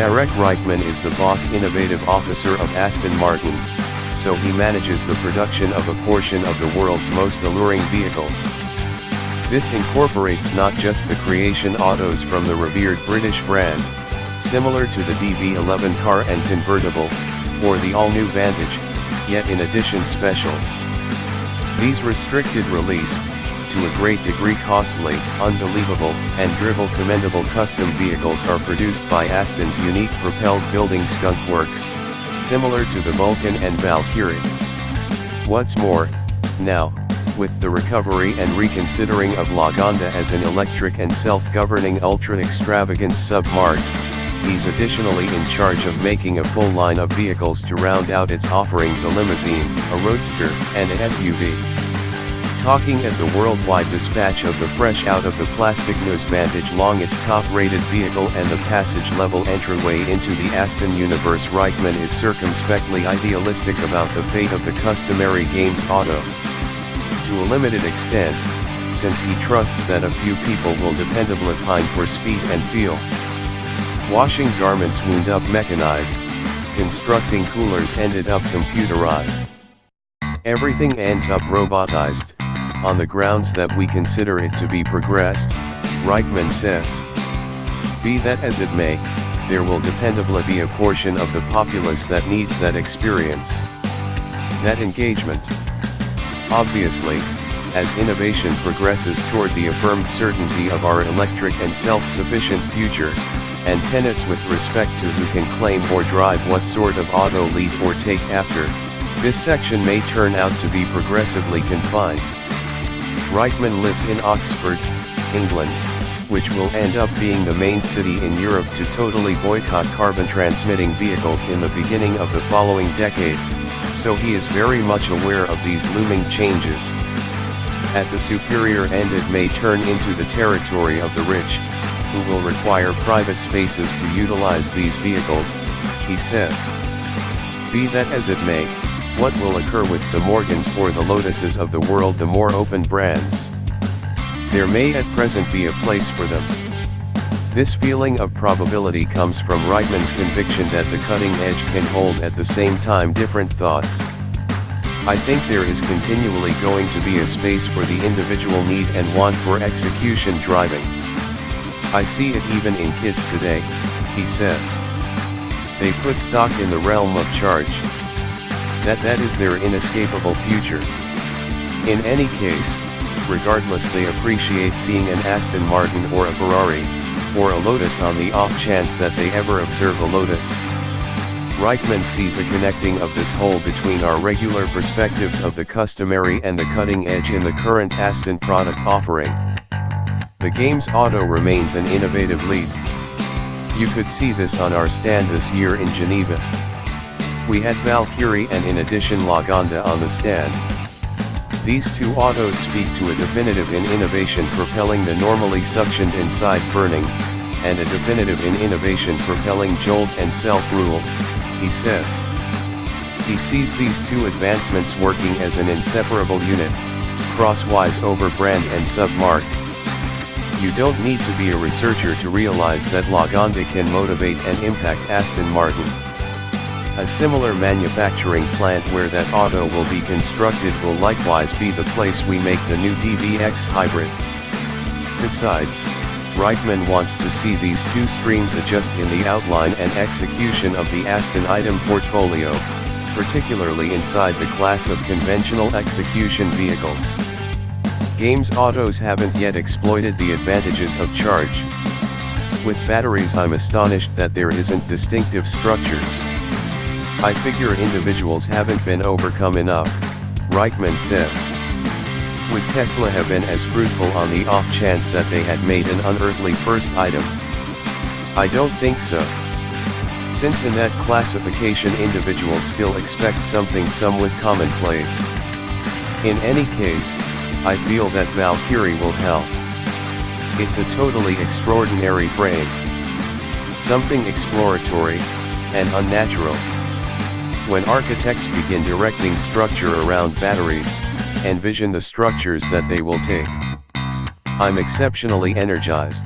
Marek Reichman is the boss innovative officer of Aston Martin, so he manages the production of a portion of the world's most alluring vehicles. This incorporates not just the creation autos from the revered British brand, similar to the DB11 car and convertible, or the all-new Vantage, yet in addition specials. These restricted release, to a great degree costly, unbelievable, and dribble commendable custom vehicles are produced by Aston's unique propelled building skunkworks, similar to the Vulcan and Valkyrie. What's more, now, with the recovery and reconsidering of Lagonda as an electric and self-governing ultra-extravagance sub-marque, he's additionally in charge of making a full line of vehicles to round out its offerings: a limousine, a roadster, and a SUV. Talking at the worldwide dispatch of the fresh out of the plastic news Vantage long, its top-rated vehicle and the passage-level entryway into the Aston universe, Reichman is circumspectly idealistic about the fate of the customary games auto. To a limited extent, since he trusts that a few people will dependably pine for speed and feel. Washing garments wound up mechanized, constructing coolers ended up computerized. Everything ends up robotized, on the grounds that we consider it to be progressed, Reichman says. Be that as it may, there will dependably be a portion of the populace that needs that experience, that engagement. Obviously, as innovation progresses toward the affirmed certainty of our electric and self-sufficient future, and tenets with respect to who can claim or drive what sort of auto lead or take after, this section may turn out to be progressively confined. Reichman lives in Oxford, England, which will end up being the main city in Europe to totally boycott carbon-transmitting vehicles in the beginning of the following decade, so he is very much aware of these looming changes. At the superior end it may turn into the territory of the rich, who will require private spaces to utilize these vehicles, he says. Be that as it may, what will occur with the Morgans or the Lotuses of the world, the more open brands? There may at present be a place for them. This feeling of probability comes from Reichman's conviction that the cutting edge can hold at the same time different thoughts. I think there is continually going to be a space for the individual need and want for execution driving. I see it even in kids today, he says. They put stock in the realm of charge. That is their inescapable future. In any case, regardless, they appreciate seeing an Aston Martin or a Ferrari, or a Lotus on the off chance that they ever observe a Lotus. Reichman sees a connecting of this whole between our regular perspectives of the customary and the cutting edge in the current Aston product offering. The game's auto remains an innovative lead. You could see this on our stand this year in Geneva. We had Valkyrie and in addition Lagonda on the stand. These two autos speak to a definitive in innovation propelling the normally suctioned inside burning, and a definitive in innovation propelling jolt and self-rule, he says. He sees these two advancements working as an inseparable unit, crosswise over brand and sub-marque. You don't need to be a researcher to realize that Lagonda can motivate and impact Aston Martin. A similar manufacturing plant where that auto will be constructed will likewise be the place we make the new DBX hybrid. Besides, Reichman wants to see these two streams adjust in the outline and execution of the Aston item portfolio, particularly inside the class of conventional execution vehicles. Games autos haven't yet exploited the advantages of charge. With batteries I'm astonished that there isn't distinctive structures. I figure individuals haven't been overcome enough, Reichman says. Would Tesla have been as fruitful on the off chance that they had made an unearthly first item? I don't think so. Since in that classification individuals still expect something somewhat commonplace. In any case, I feel that Valkyrie will help. It's a totally extraordinary frame. Something exploratory, and unnatural. When architects begin directing structure around batteries, envision the structures that they will take. I'm exceptionally energized.